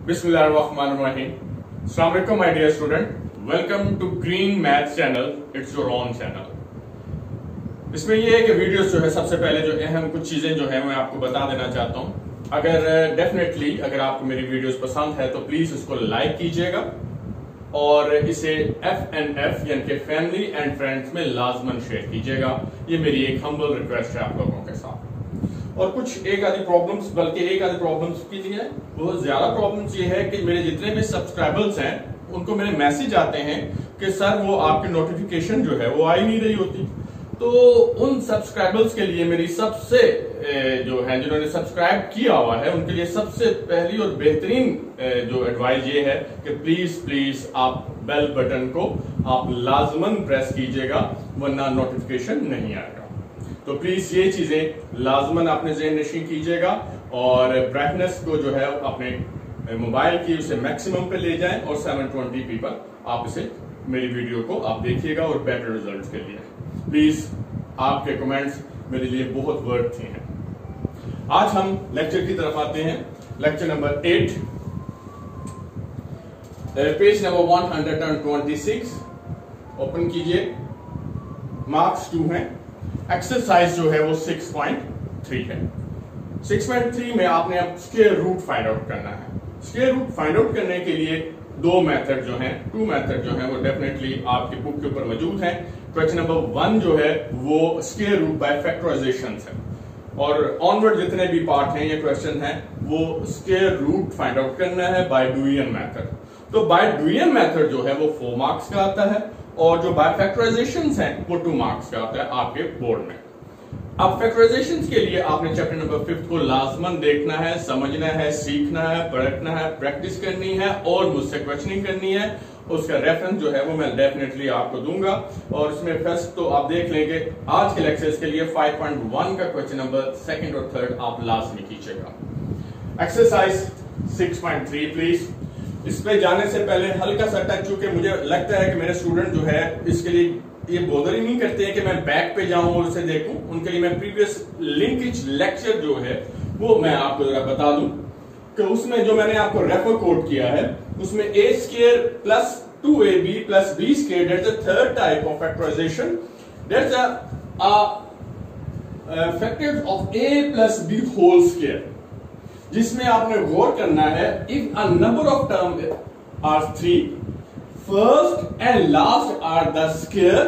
Bismillahirrahmanirrahim. Assalamu alaikum my dear student. Welcome to Green Maths channel. It's your own channel. इसमें ये है कि videos जो है सबसे पहले जो अहम कुछ चीजें जो है मैं आपको बता देना चाहता हूँ। अगर आपको मेरी वीडियोस पसंद है तो प्लीज इसको लाइक कीजिएगा और इसे FNF यानी कि फैमिली एंड फ्रेंड्स में लाजमन शेयर कीजिएगा। ये मेरी एक हम्बल रिक्वेस्ट है आप लोगों के साथ। और कुछ एक आधी प्रॉब्लम्स की नहीं है, बहुत ज्यादा प्रॉब्लम्स ये है कि मेरे जितने भी सब्सक्राइबर्स हैं उनको मेरे मैसेज आते हैं कि सर वो आपकी नोटिफिकेशन जो है वो आ ही नहीं रही होती। तो उन सब्सक्राइबर्स के लिए मेरी सबसे जो है जिन्होंने सब्सक्राइब किया हुआ है उनके लिए सबसे पहली और बेहतरीन जो एडवाइस ये है कि प्लीज आप बेल बटन को आप लाजमन प्रेस कीजिएगा वरना नोटिफिकेशन नहीं आएगा। तो प्लीज ये चीजें लाजमन आपने ज़हन नशीं कीजिएगा और ब्राइटनेस को जो है अपने मोबाइल की उसे मैक्सिमम पे ले जाएं और 720p पर आप इसे मेरी वीडियो को आप देखिएगा और बेटर रिजल्ट्स के लिए प्लीज आपके कमेंट्स मेरे लिए बहुत वर्थ हैं। आज हम लेक्चर की तरफ आते हैं। Lecture number 8 page number 126 open कीजिए। मार्क्स 2 है। एक्सरसाइज जो है वो 6.3 है। 6.3 में आपने अब स्क्वायर रूट फाइंड आउट करना है। स्क्वायर रूट फाइंड आउट करने के लिए टू मेथड जो है वो डेफिनेटली आपकी बुक के ऊपर मौजूद है। क्वेश्चन नंबर 1 जो है वो स्क्वायर रूट बाय फैक्टराइजेशन है और ऑनवर्ड जितने भी पार्ट हैं ये क्वेश्चन है वो स्क्वायर रूट फाइंड आउट करना है बाय डुइयन मेथड। तो बाय डुइयन मेथड जो है वो 4 मार्क्स का आता है और जो बाय फैक्टराइजेशन है वो 2 मार्क्स का आता है आपके बोर्ड में। अब फैक्टराइजेशन के लिए आपने चैप्टर नंबर 5 को लाजमन देखना है, समझना है, सीखना है, परखना है, प्रैक्टिस करनी है और मुझसे क्वेश्चनिंग करनी है। उसका रेफरेंस जो है वो मैं डेफिनेटली आपको दूंगा और इसमें फर्स्ट तो आप देख लेंगे आज के लेक्चर्स के लिए 5.1 का क्वेश्चन नंबर 2nd और 3rd आप लाजमी कीजिएगा। Exercise 6.3 please. इस पे जाने से पहले हल्का सा टच, चूंकि मुझे लगता है कि मेरे स्टूडेंट जो है इसके लिए ये बोदर ही नहीं करते हैं कि मैं बैक पे जाऊं और उसे देखूं। उनके लिए मैं प्रीवियस लिंकेज लेक्चर जो है वो मैं आपको जरा बता दूं कि उसमें जो मैंने आपको रेफर कोड किया है उसमें a² + 2ab + b², that's the third type of factorization. That's a factors of a + b whole square, जिसमें आपने गौर करना है if a number of terms are 3, first and last are the square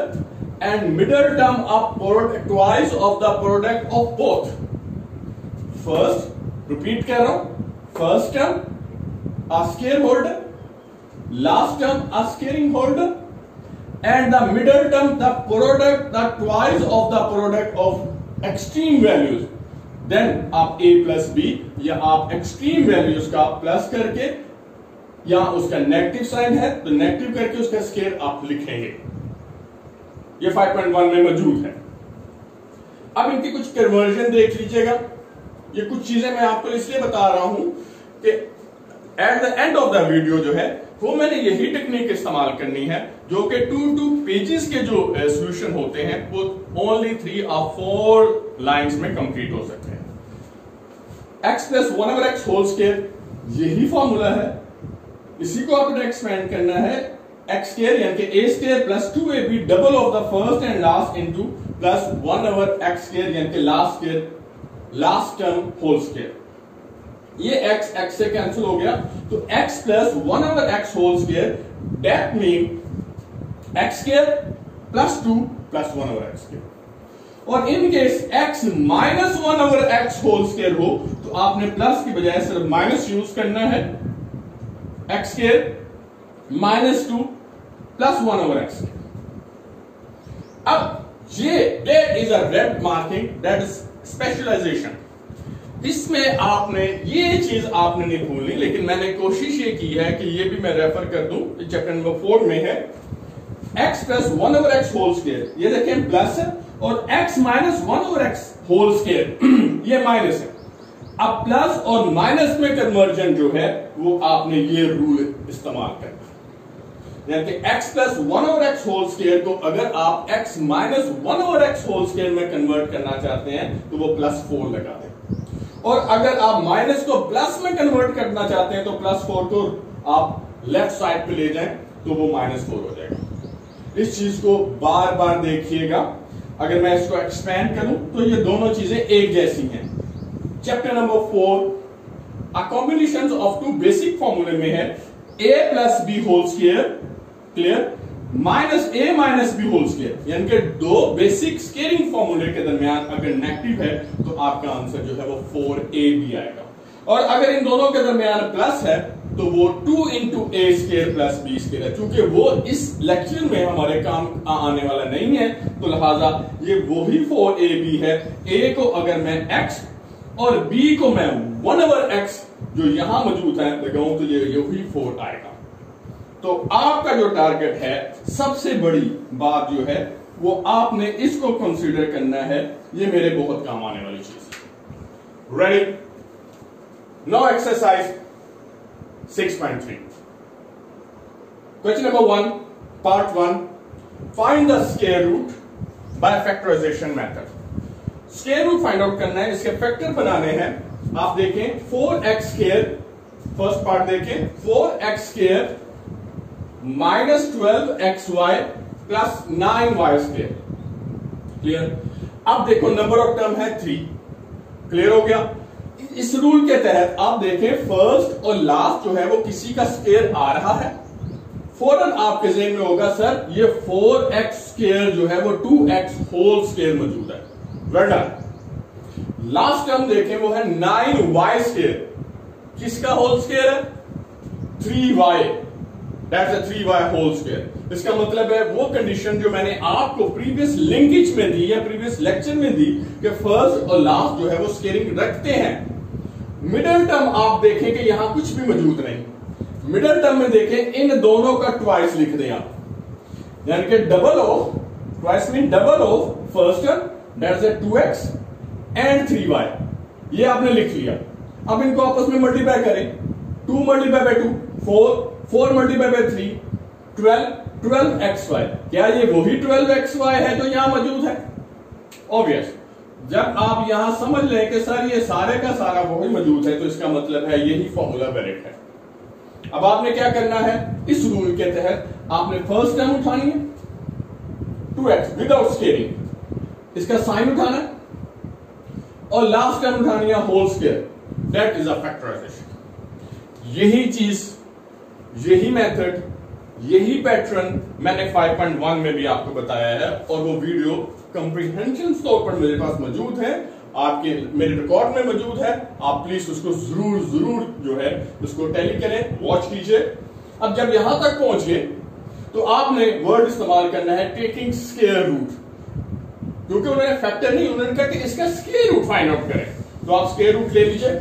and middle term are twice of the product of both. First, repeat कर रहा हूं, first term a square holder, last term a squaring holder and the middle term the twice of the product of extreme values. Then आप a + b या आप extreme values का plus करके या उसका नेगेटिव साइन है तो नेगेटिव करके उसका स्क्वायर आप लिखेंगे। ये 5.1 में मौजूद है। अब इनकी कुछ कन्वर्जन देख लीजिएगा। ये कुछ चीजें मैं आपको इसलिए बता रहा हूं कि at the end of the video जो है वो मैंने यही टेक्निक इस्तेमाल करनी है जो कि 2 पेजेस के जो सॉल्यूशन होते हैं वो ओनली 3 or 4 लाइंस में कंप्लीट हो सकते हैं। x + 1/x होल स्क्वायर यही फॉर्मूला है, इसी को आपने एक्सपेंड करना है। x² यानी कि a² + 2ab double of the first and last into plus 1/x² यानी कि लास्ट टर्म होल स्क्वायर। ये x से कैंसिल हो गया तो x + 1/x whole square that mean x² + 2 + 1/x²। और in case x - 1/x whole square हो तो आपने प्लस की बजाय सिर्फ माइनस यूज करना है। x² - 2 + 1/x। अब ये that is a red marking, that is specialization. इसमें आपने ये चीज आपने नहीं भूलनी, लेकिन मैंने कोशिश ये की है कि ये भी मैं रेफर कर दूं। चैप्टर नंबर 4 में है x + 1/x होल स्क्वायर, ये देखें प्लस है और x - 1/x होल स्क्वायर ये माइनस है। अब प्लस और माइनस में कन्वर्जन जो है वो आपने ये रूल इस्तेमाल करना है, यानी कि x + 1/x होल स्क्वायर को अगर आप x - 1/x होल स्क्वायर में कन्वर्ट करना चाहते हैं तो वो +4 लगा दें और अगर आप माइनस को प्लस में कन्वर्ट करना चाहते हैं तो +4 को आप लेफ्ट साइड पे ले जाएं तो वो -4 हो जाएगा। इस चीज को बार बार देखिएगा। अगर मैं इसको एक्सपेंड करूं तो ये दोनों चीजें एक जैसी हैं। Chapter number 4 combination of two basic फॉर्मूले में है a + b whole square, clear, -a - b whole square, यानी कि दो बेसिक स्केलिंग फॉर्मूले के दरमियान अगर नेगेटिव है तो आपका आंसर जो है वो 4ab आएगा। और अगर इन दोनों के दरमियान प्लस है तो वो 2 × a² + b² है। चूंकि वो इस लेक्चर में हमारे काम आने वाला नहीं है तो लिहाजा ये वही 4ab है। a को अगर मैं x और b को मैं 1/x जो यहां मौजूद है लगाऊं तो ये वही 4 आएगा। तो आपका जो टारगेट है, सबसे बड़ी बात जो है वो आपने इसको कंसीडर करना है। ये मेरे बहुत काम आने वाली चीज है। Ready? Now exercise 6.3 question number 1 part 1 find the square root by factorization method. Square root find out करना है, इसके फैक्टर बनाने हैं। आप देखें 4x², फर्स्ट पार्ट देखें 4x² -12xy + 9y², क्लियर। अब देखो नंबर ऑफ टर्म है 3, क्लियर हो गया। इस रूल के तहत आप देखें फर्स्ट और लास्ट जो है वो किसी का स्क्वायर आ रहा है, फौरन आपके ज़हन में होगा सर ये 4x² जो है वो 2x होल स्क्वायर मौजूद है। Well done. लास्ट टर्म देखें वो है 9y², किसका होल स्क्वायर है? 3y, that's a 3y whole square. इसका मतलब है वो कंडीशन जो मैंने आपको प्रीवियस लिंकेज में दी या प्रीवियस लेक्चर में दी कि फर्स्ट और लास्ट जो है वो स्केलिंग रखते हैं। मिडिल टर्म आप देखें कि यहां कुछ भी मौजूद नहीं। मिडिल टर्म में देखें इन दोनों का ट्वाइस लिख दें आप, यानी कि double of, twice mean double of first term that's a 2x and 3y, ये आपने लिख लिया। अब इनको आपस में मल्टीप्लाई करें, 2 × 2 4, 4 × 3 12, 12xy। क्या ये वही 12xy है जो यहां मौजूद है? ऑब्वियस। जब आप यहां समझ लें कि सर ये सारे का सारा वही मौजूद है तो इसका मतलब है यही फॉर्मूला वैलिड है। अब आपने क्या करना है, इस रूल के तहत आपने फर्स्ट टर्म उठानी है 2x विदाउट स्केलिंग, इसका साइन उठाना है, और लास्ट टर्म उठानी है whole square, that is a factorization. यही चीज, यही मेथड, यही पैटर्न मैंने 5.1 में भी आपको बताया है और वो वीडियो कंप्रीहेंशन तौर पर मेरे पास मौजूद है, आपके मेरे रिकॉर्ड में मौजूद है। आप प्लीज उसको जरूर जो है उसको टैली करें, वॉच कीजिए। अब जब यहां तक पहुंचे तो आपने वर्ड इस्तेमाल करना है टेकिंग स्क्वायर रूट, क्योंकि उन्होंने फैक्टर नहीं, उन्होंने कहा कि इसका स्क्वायर रूट फाइंड आउट करें। तो आप स्क्वायर रूट ले लीजिए,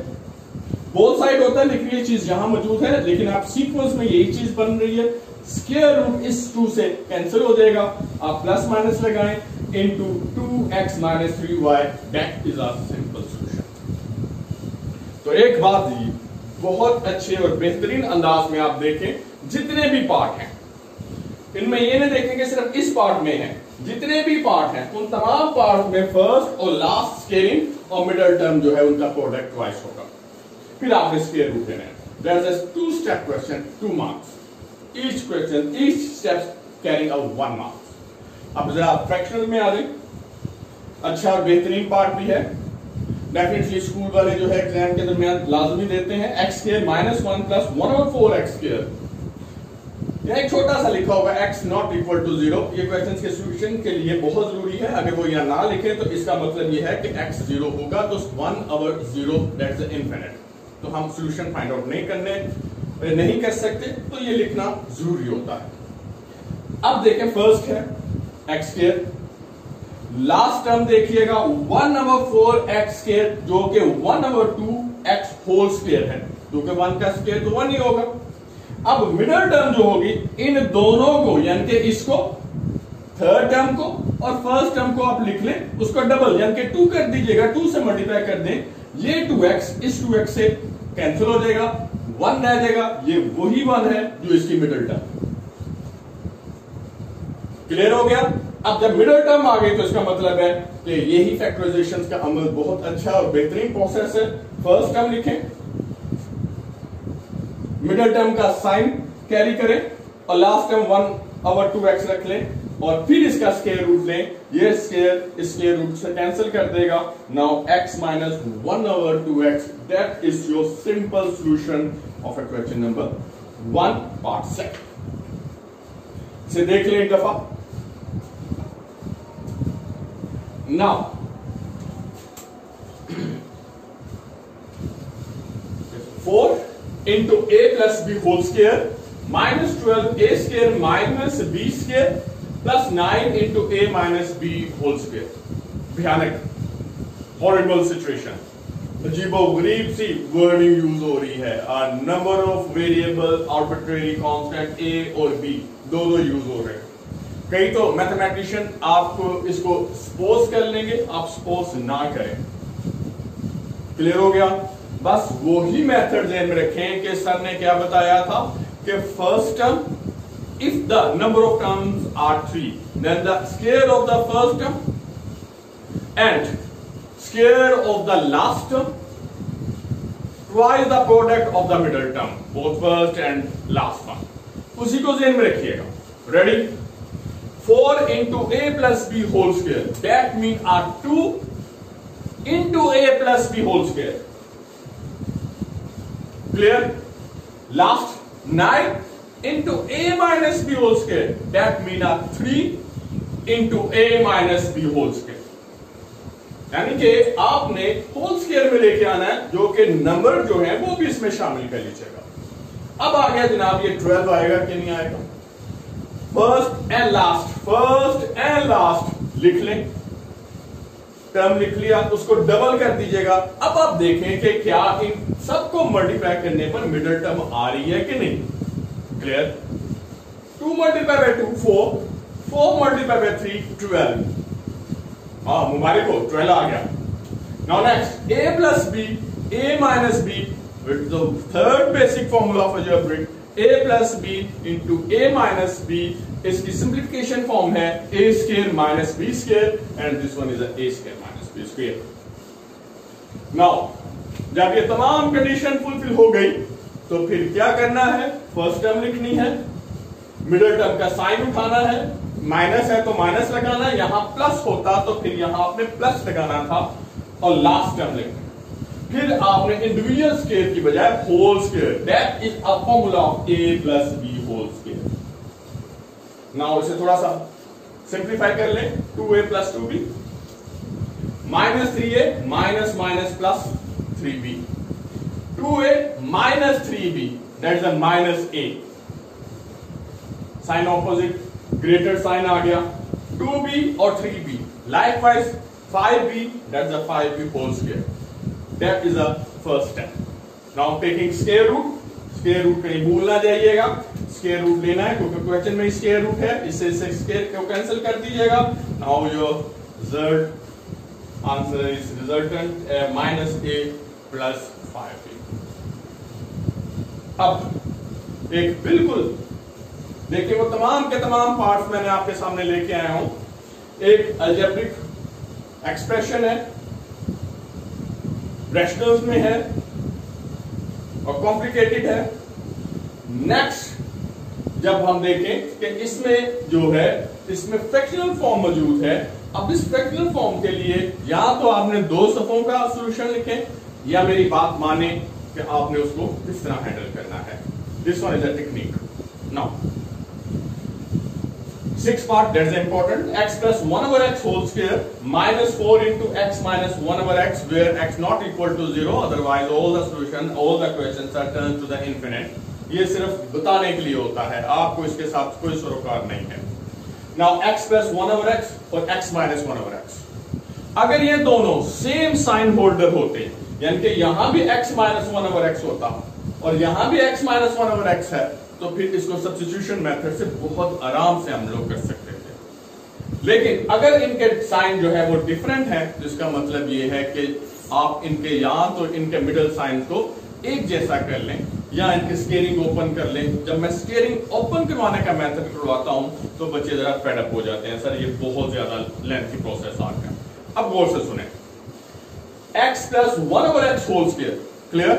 बोथ साइड होता है लेकिन ये चीज यहां मौजूद है, लेकिन आप सीक्वेंस में यही चीज बन रही है। स्क्वायर रूट इस 2 से कैंसिल हो जाएगा, आप प्लस माइनस लगाएं into 2x - 3y, that is a simple solution. तो एक बात ये बहुत अच्छे और बेहतरीन अंदाज में आप देखें, जितने भी पार्ट हैं इनमें ये नहीं देखेंगे सिर्फ इस पार्ट में है, जितने भी पार्ट हैं उन तमाम पार्ट में फर्स्ट और लास्ट स्केलिंग और मिडिल टर्म जो है उनका प्रोडक्ट ट्वाइस होगा। फिर आपने स्क्वायर रूट लेना है। That is 2-step question, 2 marks each question, each step carrying out 1 mark। अब जरा फ्रैक्शनल में आ जाए, अच्छा बेहतरीन पार्ट भी है, डेफिनेटली स्कूल वाले जो है एग्जाम के दरमियान लाजमी देते हैं। x² - 1 + 1/4x², एक छोटा सा लिखा होगा x not equal to 0, ये क्वेश्चन के सॉल्यूशन के लिए बहुत जरूरी है। अगर वो यहां ना लिखे तो इसका मतलब ये है कि x 0 होगा तो 1/0 दैट्स इनफिनिट, तो हम सॉल्यूशन फाइंड आउट नहीं कर सकते, तो ये लिखना जरूरी होता है। अब देखें फर्स्ट है x², लास्ट टर्म देखिएगा 1/4x² जो कि 1/2x होल स्क्वायर है, क्योंकि 1 का स्क्वायर तो 1 ही होगा। अब मिडिल टर्म जो होगी इन दोनों को, यानी कि इसको थर्ड टर्म को और फर्स्ट टर्म को आप लिख लें, उसको डबल यानी कि 2 कर दीजिएगा, 2 से मल्टीप्लाई कर दें, ये 2x इस 2x से कैंसिल हो जाएगा, 1 रह जाएगा, ये वही 1 है जो इसकी मिडिल टर्म। क्लियर हो गया? अब जब मिडिल टर्म आ गई तो इसका मतलब है कि यही फैक्टराइजेशन का अमल बहुत अच्छा और बेहतरीन प्रोसेस है। फर्स्ट टर्म लिखें, मिडिल टर्म का साइन कैरी करें और लास्ट टर्म 1/2x रख लें और फिर इसका स्क्वायर रूट लें। ये स्क्वायर रूट से कैंसिल कर देगा। Now x minus 1/2x, that is your simple solution of equation number 1 part second. इसे देख लें एक दफा। Now 4 into a plus b whole square minus 12a square minus b square plus 9 into a minus b whole square। भयानक, horrible situation, अजीबोगरीब सी wording use हो रही है। Number of variable, arbitrary constant a और b दो use हो रहे हैं। कई तो मैथमेटिशियन आपको इसको सपोज कर लेंगे, आप सपोज ना करें। क्लियर हो गया? बस वही मेथड ध्यान में रखें कि सर ने क्या बताया था कि first term, if the number of terms are 3, then the square of the first term and square of the last term twice the product of the middle term, both first and last one. उसी को ध्यान में रखिएगा। Ready? 4 into a plus b whole square, that means are 2 into a plus b whole square। Clear? Last 9 into a minus b whole square, that means are 3 into a minus b whole square। यानी कि आपने whole square में लेके आना है, जो कि number जो है वो भी इसमें शामिल कर लीजिएगा। अब आ गया जनाब ये 12 आएगा कि नहीं आएगा? फर्स्ट एंड लास्ट लिख लें, टर्म लिख लिया, उसको डबल कर दीजिएगा। अब आप देखें कि क्या इन सबको मल्टीप्लाई करने पर मिडिल टर्म आ रही है कि नहीं। Clear? 2 multiplied by 2 4, 4 multiplied by 3 12। हाँ, मुबारक हो, 12 आ गया। Now next, a plus b, a minus b, with the third basic formula of algebraic, a plus b into a minus b, इसकी सिंप्लीफिकेशन फॉर्म है a square minus b square and this one is a square minus b square। Now जब ये तमाम condition fulfil हो गई तो फिर क्या करना है? फर्स्ट टर्म लिखनी है, मिडिल टर्म का साइन उठाना है, माइनस है तो माइनस लगाना है, यहां प्लस होता तो फिर यहां आपने प्लस लगाना था, और लास्ट टर्म लिखना। फिर आपने इंडिविजुअल स्क्वायर की बजाय whole square, that is a formula of a plus b whole square. Now इसे थोड़ा सा सिंप्लीफाई कर लें। 2a plus 2b minus 3a minus minus plus 3b, 2a minus 3b, that is a minus a, sign opposite, greater sign आ गया। 2b और 3b, likewise 5b, that is a 5b whole square, that is a first step। now taking square root, square root कहीं भूल ना जाइएगा, square root लेना है क्योंकि क्वेश्चन में स्क्वायर रूट है, इससे स्क्वायर को कैंसिल कर दीजिएगा। Now your result answer is resultant -a plus 5b। अब एक बिल्कुल देखिए, वो तमाम के तमाम पार्ट्स मैंने आपके सामने लेके आया हूं। एक अलजेब्रिक एक्सप्रेशन है, रैशनल्स में है और कॉम्प्लिकेटेड है। नेक्स्ट जब हम देखें कि इसमें जो है, इसमें फ्रैक्शनल फॉर्म मौजूद है। अब इस फ्रैक्शनल फॉर्म के लिए या तो आपने 2 सफ़ों का सॉल्यूशन लिखें, या मेरी बात माने कि आपने उसको किस तरह हैंडल करना है। This one is a technique. Now 6 part, that is important। x plus 1/x whole square minus 4 into x minus 1/x, where x not equal to 0, otherwise all the solution, all the questions are turned to the infinite। ये सिर्फ बताने के लिए होता है, आपको इसके साथ कोई सरोकार नहीं है। Now x plus 1/x और x minus 1/x, अगर ये दोनों सेम साइन होल्डर होते, यानी कि यहां भी x minus 1/x होता और यहां भी x minus 1/x है, तो फिर इसको सब्स्टिट्यूशन मेथड से बहुत आराम से हम लोग कर सकते थे। लेकिन अगर इनके साइन जो है वो डिफरेंट है, जिसका मतलब ये है कि आप इनके या तो इनके मिडिल साइन को एक जैसा कर लें या इनके स्केयरिंग ओपन कर लें। जब मैं स्केयरिंग ओपन करवाने का मेथड करवाता हूं तो बच्चे जरा फेड अप हो जाते हैं, सर ये बहुत ज्यादा लेंथी प्रोसेस आ गया। अब गौर से सुने, x plus 1 over x whole square. Clear?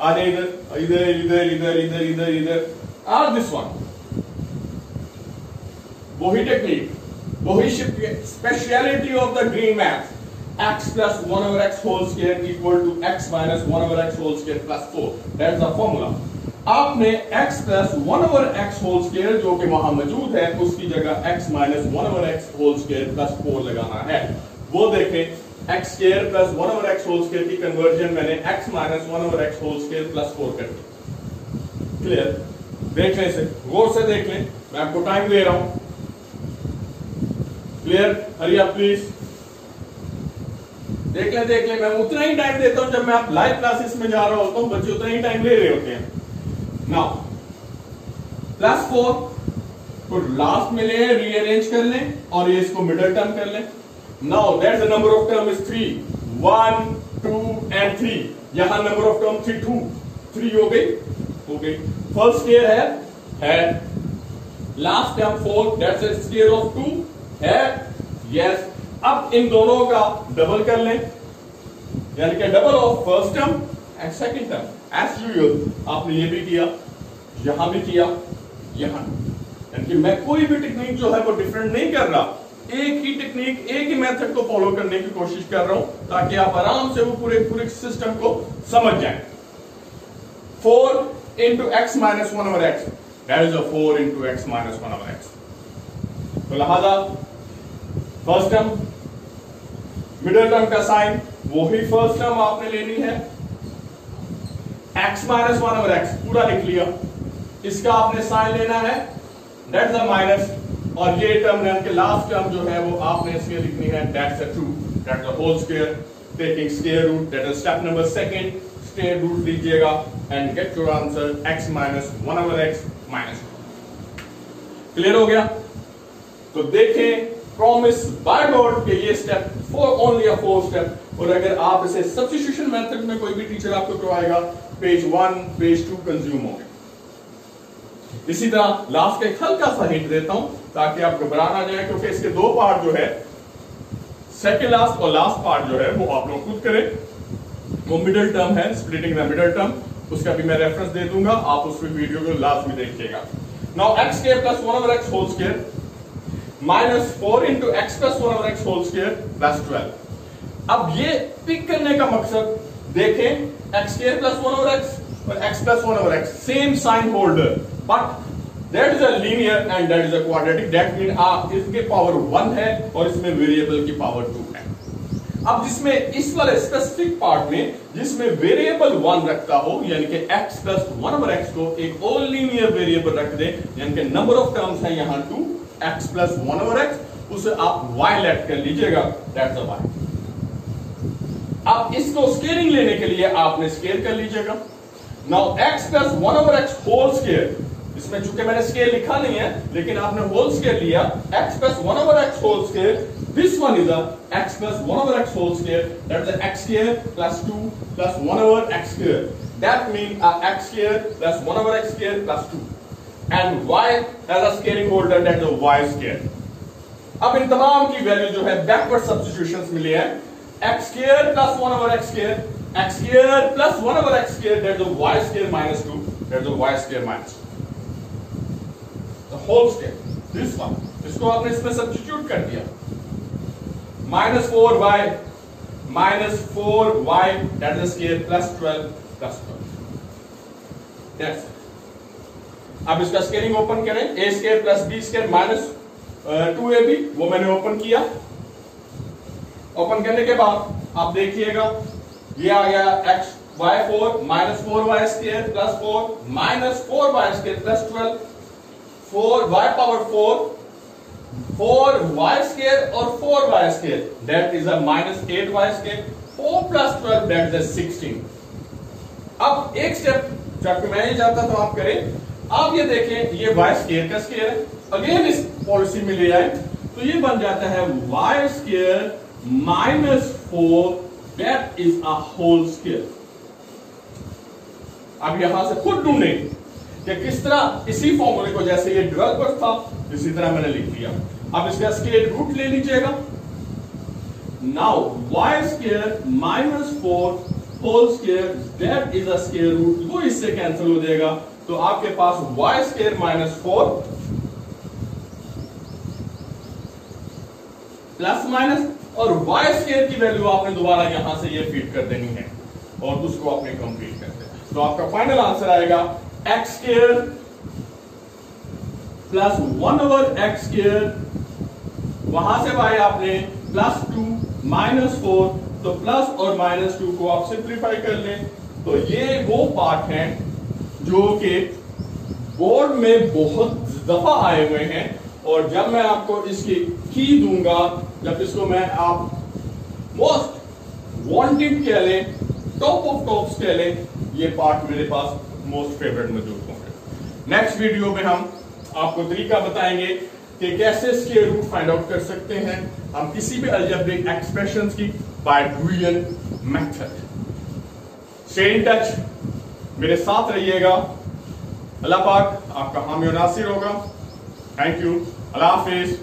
आ जाए इधर इधर इधर इधर इधर इधर इधर और दिस वन। वही टेक्निक, वही speciality of the green math. x plus 1 over x whole square equal to x minus 1 over x whole square plus 4. That's the formula. आपने x plus 1 over x whole square जो कि वहां मौजूद है उसकी जगह x minus 1 over x whole square plus 4 लगाना है। वो देखें, x square plus 1 over x whole square की कन्वर्जन मैंने x minus 1 over x whole square plus 4 कर दी। क्लियर? देख लें इसे, गौर से देख लें, मैं आपको टाइम दे रहा हूं। क्लियर? Hurry up please. देख ले, मैं उतना ही टाइम देता हूं जब मैं आप लाइव क्लासेस में जा रहा होता हूं, बच्चे उतना ही टाइम ले रहे होते हैं। नाउ प्लस 4 को लास्ट में ले रीअरेंज कर लें और ये इसको मिडिल टर्म कर लें। Now that's the number of term is 3, 1 2 and 3। यहां नंबर ऑफ टर्म 3 हो गई। फर्स्ट स्क्वायर है last term 4, that's the square of 2 है। यस, अब इन दोनों का डबल कर लें, यानी कि double of first term and second term. As usual आपने ये भी किया, यहां भी किया, यहां, यानी कि मैं कोई भी टेक्निक जो है वो डिफरेंट नहीं कर रहा, एक ही टेक्निक, एक ही मेथड को फॉलो करने की कोशिश कर रहा हूं ताकि आप आराम से वो पूरे सिस्टम को समझ जाएं। 4 into x minus 1 over x, that is a 4 into x minus 1 over x। तो लिहाजा फर्स्ट टर्म, मिडिल टर्म का साइन वही फर्स्ट टर्म आपने लेनी है, x माइनस 1 ओवर x पूरा लिख लिया, इसका आपने साइन लेना है, दैट्स द माइनस, और ये टर्म यानी कि लास्ट टर्म जो है वो आपने इसमें लिखनी है, that's the 2, that's the whole square, taking square root, that is step number second. Square root लीजिएगा and get your answer x minus 1 over x minus 1। Clear हो गया? तो देखें, प्रॉमिस बाय गॉड के ये स्टेप ओनली अ 4 step, और अगर आप इसे सब्स्टिट्यूशन मेथड में कोई भी टीचर आपको करवाएगा, पेज 1 पेज 2 कंज्यूम होंगे। इसी तरह लास्ट का एक हल्का सा हिंट देता हूं ताकि आप घबरा ना जाए, क्योंकि इसके दो पार्ट जो है, सेकेंड लास्ट और लास्ट पार्ट जो है वो आप लोग खुद करें। वो मिडिल टर्म है, स्प्लिटिंग द मिडिल टर्म, उसका भी मैं रेफरेंस दे दूंगा, आप उस वीडियो को लास्ट में देखिएगा। Now x square plus 1 over x whole square minus 4 into x plus 1 over x whole square plus 12। अब ये पिक करने का मकसद देखें, x square plus 1 over x और x plus 1 over x same sign holder, but that is a linear and that is a quadratic, that mean इसके power 1 है और इसमें वेरिएबल की पावर 2 है। अब जिसमें इस वाले स्पेसिफिक पार्ट में जिसमें वेरिएबल 1 रखता हो, यानी कि x प्लस 1 ओवर x को एक और लीनियर वेरिएबल रख दे, यानी कि नंबर ऑफ टर्म्स है यहां 2, x प्लस 1 ओवर x, उसे आप y लेट कर लीजिएगा, दैट्स द y। अब इसको स्केलिंग लेने के लिए आपने स्केल कर लीजिएगा। Now x plus 1 over x whole square, इसमें चूंकि मैंने स्केल लिखा नहीं है लेकिन आपने होल स्क्वायर लिया, x plus 1 over x whole square, this one is a x plus 1 over x whole square, that is x square plus 2 plus 1 over x square, that mean x square plus 1 over x square plus 2 and y has a scaling holder, that is y square। अब इन तमाम की value जो है backward substitutions मिली है, x square plus 1 over x square, x square plus 1 over x square, that is y square minus 2, that is y square minus 2, the whole square, this one, इसको आपने इसमें substitute कर दिया, minus 4y minus 4y, that is square plus 12 plus 12, that's it। अब इसका scaling open करें, a square plus b square minus 2ab, वो मैंने ओपन किया। ओपन करने के बाद आप देखिएगा ये आ गया x y4 minus 4y square plus 4 minus 4y square plus 12, 4y power 4y square और 4y square, that is a minus 8y square, 4 plus 12 that is 16। अब एक स्टेप जबकि मैं ये चाहता तो आप करें, आप ये देखें ये y स्क्वायर का स्क्वायर है, अगेन इस पॉलिसी में ले आए तो ये बन जाता है y square minus 4, that is a whole square. अब यहां से खुद ढूंढें कि किस तरह इसी फॉर्मूले को, जैसे ये डेवलपर था इसी तरह मैंने लिख दिया। अब इसका स्क्वायर रूट ले लीजिएगा, now y square minus 4 whole square that is a square root, वो इससे कैंसिल हो जाएगा। तो आपके पास y square minus 4 plus minus, और y स्क्वायर की वैल्यू आपने दोबारा यहां से ये फीड कर देनी है और उसको आपने कंप्लीट कर देना। तो आपका फाइनल आंसर आएगा x square plus 1 over x square, वहां से y आपने प्लस 2 माइनस 4, तो प्लस और माइनस 2 को आप सिंप्लीफाई कर लें। तो ये वो पार्ट हैं जो कि बोर्ड में बहुत दफा आए हुए हैं, और जब मैं आपको इसकी की दूंगा, जब इसको मैं आप मोस्ट वांटेड कह लें, टॉप ऑफ टॉप्स कह लें, ये पार्ट मेरे पास मोस्ट फेवरेट मौजूद होंगे। नेक्स्ट वीडियो में हम आपको तरीका बताएंगे कि कैसे स्क्वायर रूट फाइंड आउट कर सकते हैं हम किसी भी अलजेब्रिक एक्सप्रेशंस की by Boolean method. Stay in touch, मेरे साथ रहिएगा। अल्लाह पाक आपका हामी और नासिर होगा। Thank you, Allah Hafiz.